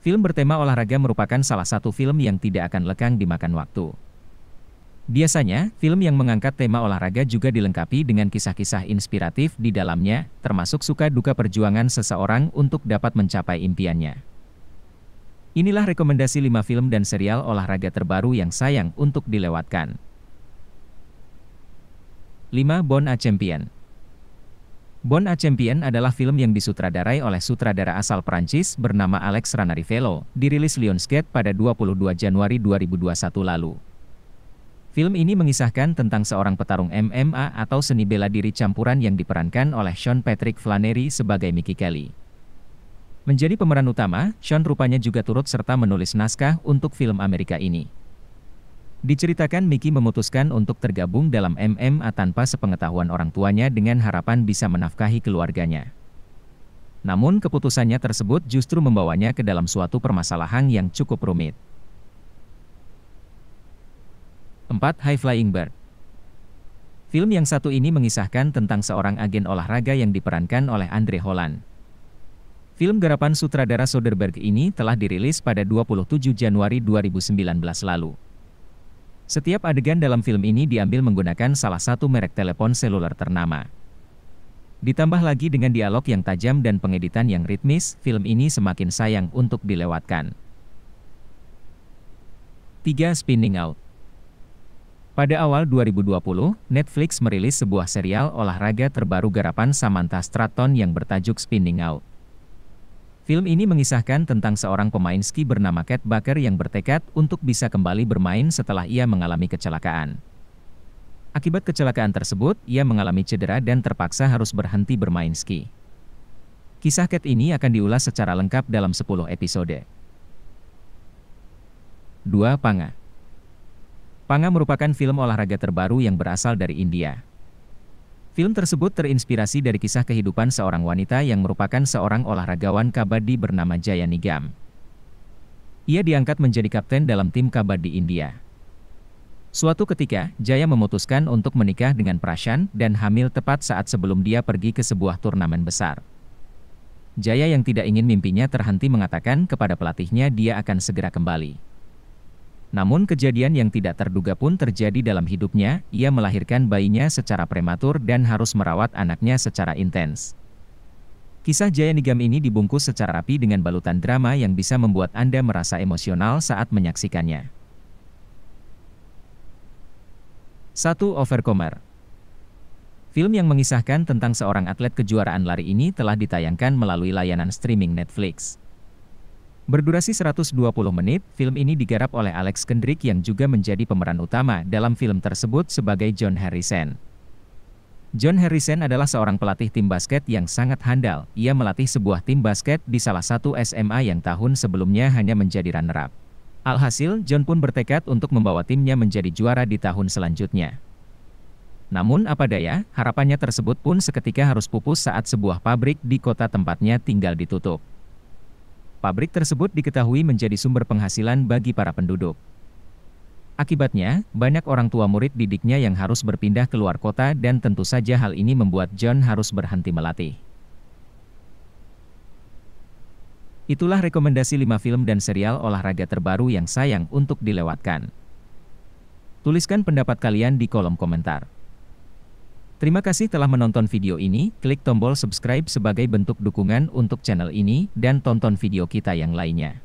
Film bertema olahraga merupakan salah satu film yang tidak akan lekang dimakan waktu. Biasanya, film yang mengangkat tema olahraga juga dilengkapi dengan kisah-kisah inspiratif di dalamnya, termasuk suka duka perjuangan seseorang untuk dapat mencapai impiannya. Inilah rekomendasi 5 film dan serial olahraga terbaru yang sayang untuk dilewatkan. 5. Born a Champion. Born a Champion adalah film yang disutradarai oleh sutradara asal Prancis bernama Alex Ranarivello, dirilis Lionsgate pada 22 Januari 2021 lalu. Film ini mengisahkan tentang seorang petarung MMA atau seni bela diri campuran yang diperankan oleh Sean Patrick Flanery sebagai Mickey Kelly. Menjadi pemeran utama, Sean rupanya juga turut serta menulis naskah untuk film Amerika ini. Diceritakan Mickey memutuskan untuk tergabung dalam MMA tanpa sepengetahuan orang tuanya dengan harapan bisa menafkahi keluarganya. Namun keputusannya tersebut justru membawanya ke dalam suatu permasalahan yang cukup rumit. 4. High Flying Bird. Film yang satu ini mengisahkan tentang seorang agen olahraga yang diperankan oleh Andre Holland. Film garapan sutradara Soderbergh ini telah dirilis pada 27 Januari 2019 lalu. Setiap adegan dalam film ini diambil menggunakan salah satu merek telepon seluler ternama. Ditambah lagi dengan dialog yang tajam dan pengeditan yang ritmis, film ini semakin sayang untuk dilewatkan. 3. Spinning Out. Pada awal 2020, Netflix merilis sebuah serial olahraga terbaru garapan Samantha Stratton yang bertajuk Spinning Out. Film ini mengisahkan tentang seorang pemain ski bernama Kat Baker yang bertekad untuk bisa kembali bermain setelah ia mengalami kecelakaan. Akibat kecelakaan tersebut, ia mengalami cedera dan terpaksa harus berhenti bermain ski. Kisah Kat ini akan diulas secara lengkap dalam 10 episode. 2. Panga. Panga merupakan film olahraga terbaru yang berasal dari India. Film tersebut terinspirasi dari kisah kehidupan seorang wanita yang merupakan seorang olahragawan kabaddi bernama Jaya Nigam. Ia diangkat menjadi kapten dalam tim kabaddi India. Suatu ketika, Jaya memutuskan untuk menikah dengan Prashan dan hamil tepat saat sebelum dia pergi ke sebuah turnamen besar. Jaya yang tidak ingin mimpinya terhenti mengatakan kepada pelatihnya dia akan segera kembali. Namun kejadian yang tidak terduga pun terjadi dalam hidupnya, ia melahirkan bayinya secara prematur dan harus merawat anaknya secara intens. Kisah Jaya Nigam ini dibungkus secara rapi dengan balutan drama yang bisa membuat Anda merasa emosional saat menyaksikannya. 1. Overcomer. Film yang mengisahkan tentang seorang atlet kejuaraan lari ini telah ditayangkan melalui layanan streaming Netflix. Berdurasi 120 menit, film ini digarap oleh Alex Kendrick yang juga menjadi pemeran utama dalam film tersebut sebagai John Harrison. John Harrison adalah seorang pelatih tim basket yang sangat handal. Ia melatih sebuah tim basket di salah satu SMA yang tahun sebelumnya hanya menjadi runner-up. Alhasil, John pun bertekad untuk membawa timnya menjadi juara di tahun selanjutnya. Namun apa daya, harapannya tersebut pun seketika harus pupus saat sebuah pabrik di kota tempatnya tinggal ditutup. Pabrik tersebut diketahui menjadi sumber penghasilan bagi para penduduk. Akibatnya, banyak orang tua murid didiknya yang harus berpindah keluar kota dan tentu saja hal ini membuat John harus berhenti melatih. Itulah rekomendasi 5 film dan serial olahraga terbaru yang sayang untuk dilewatkan. Tuliskan pendapat kalian di kolom komentar. Terima kasih telah menonton video ini, klik tombol subscribe sebagai bentuk dukungan untuk channel ini, dan tonton video kita yang lainnya.